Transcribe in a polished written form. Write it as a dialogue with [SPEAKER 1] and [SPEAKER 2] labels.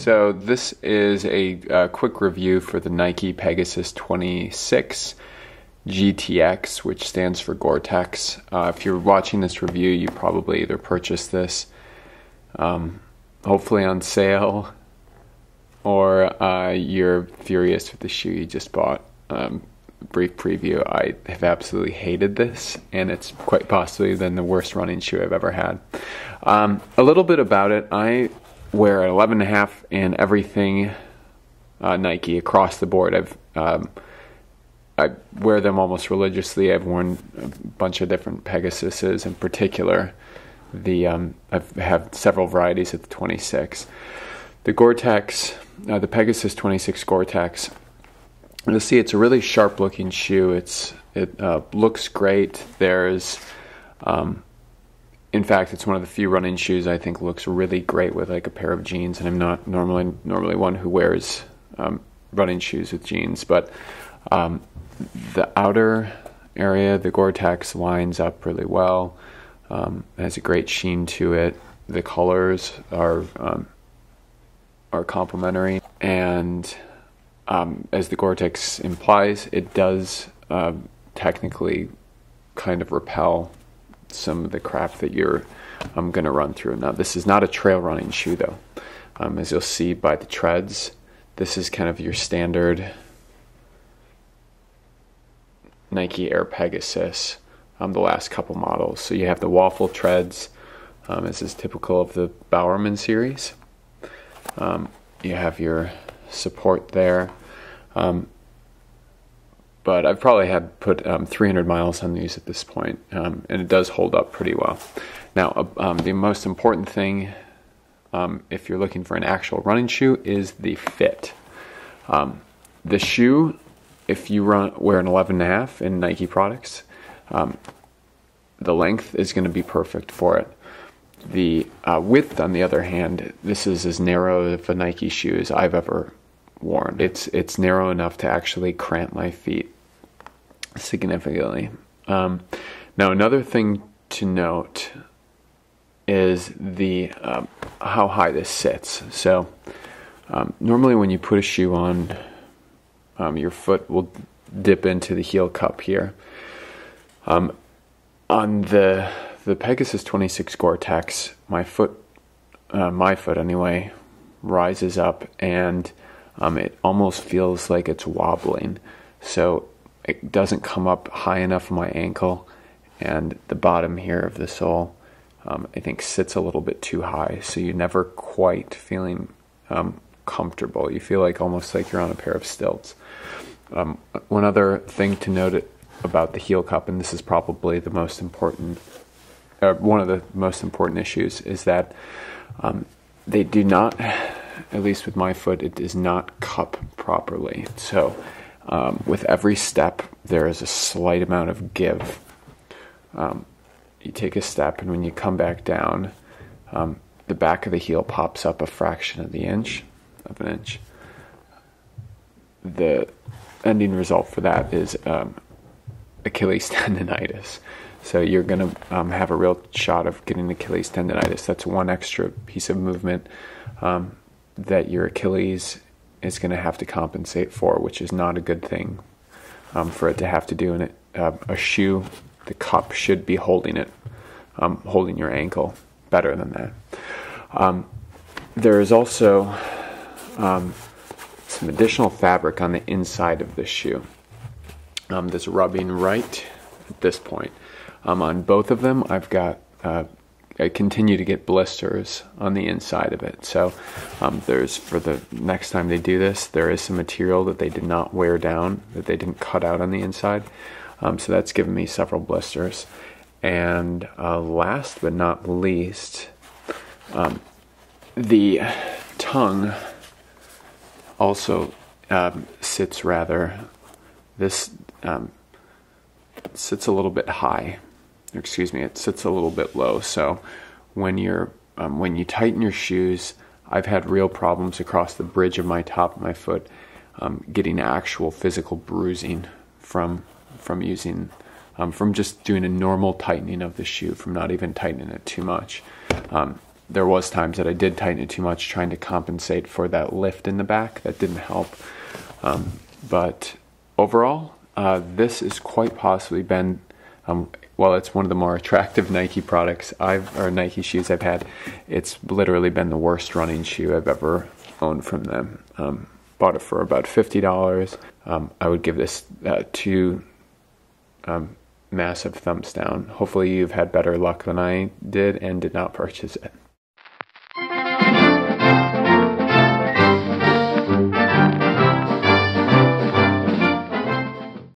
[SPEAKER 1] So this is a quick review for the Nike Pegasus 26 GTX, which stands for Gore Tex. If you're watching this review, you probably either purchased this hopefully on sale, or you're furious with the shoe you just bought. Brief preview, I have absolutely hated this, and it's quite possibly been the worst running shoe I've ever had. A little bit about it: I wear an 11.5 in everything Nike across the board. I wear them almost religiously. I've worn a bunch of different Pegasuses, in particular. I've had several varieties of the 26. The Gore Tex, the Pegasus 26 Gore Tex. You'll see it's a really sharp looking shoe. It looks great. In fact, it's one of the few running shoes I think looks really great with like a pair of jeans, and I'm not normally one who wears running shoes with jeans, but the outer area, the Gore Tex, lines up really well. It has a great sheen to it. The colors are complementary, and as the Gore Tex implies, it does technically kind of repel some of the crap that you're going to run through. Now, this is not a trail running shoe, though. As you'll see by the treads, this is kind of your standard Nike Air Pegasus, the last couple models. So you have the waffle treads, as is typical of the Bowerman series. You have your support there. But I've probably had put 300 miles on these at this point, and it does hold up pretty well. Now, the most important thing, if you're looking for an actual running shoe, is the fit. The shoe, if you wear an 11.5 in Nike products, the length is going to be perfect for it. The width, on the other hand, this is as narrow of a Nike shoe as I've ever worn. It's narrow enough to actually cramp my feet significantly. Now, another thing to note is the how high this sits. So normally when you put a shoe on, your foot will dip into the heel cup here. On the Pegasus 26 Gore Tex, my foot anyway, rises up, and it almost feels like it's wobbling, so it doesn't come up high enough on my ankle, and the bottom here of the sole I think sits a little bit too high, so you're never quite feeling comfortable. You feel like almost like you're on a pair of stilts. One other thing to note about the heel cup, and this is probably the most important, one of the most important issues, is that they do not, at least with my foot, it does not cup properly. So with every step, there is a slight amount of give. You take a step, and when you come back down, the back of the heel pops up a fraction of an inch. The ending result for that is Achilles tendonitis. So you're going to have a real shot of getting Achilles tendonitis. That's one extra piece of movement that your Achilles is going to have to compensate for, which is not a good thing for it to have to do in it. A shoe, the cup should be holding it, holding your ankle better than that. There is also some additional fabric on the inside of this shoe that's rubbing right at this point. On both of them, I continue to get blisters on the inside of it. So for the next time they do this, there is some material that they did not wear down, that they didn't cut out on the inside. So that's given me several blisters. And last but not least, the tongue also sits sits a little bit high. Excuse me, it sits a little bit low. So when you tighten your shoes, I've had real problems across the bridge of my top of my foot, getting actual physical bruising from just doing a normal tightening of the shoe, from not even tightening it too much. there was times that I did tighten it too much, trying to compensate for that lift in the back. That didn't help. But overall, this has quite possibly been, well, it's one of the more attractive Nike products or Nike shoes I've had. It's literally been the worst running shoe I've ever owned from them. Bought it for about $50. I would give this 2 massive thumbs down. Hopefully you've had better luck than I did and did not purchase it.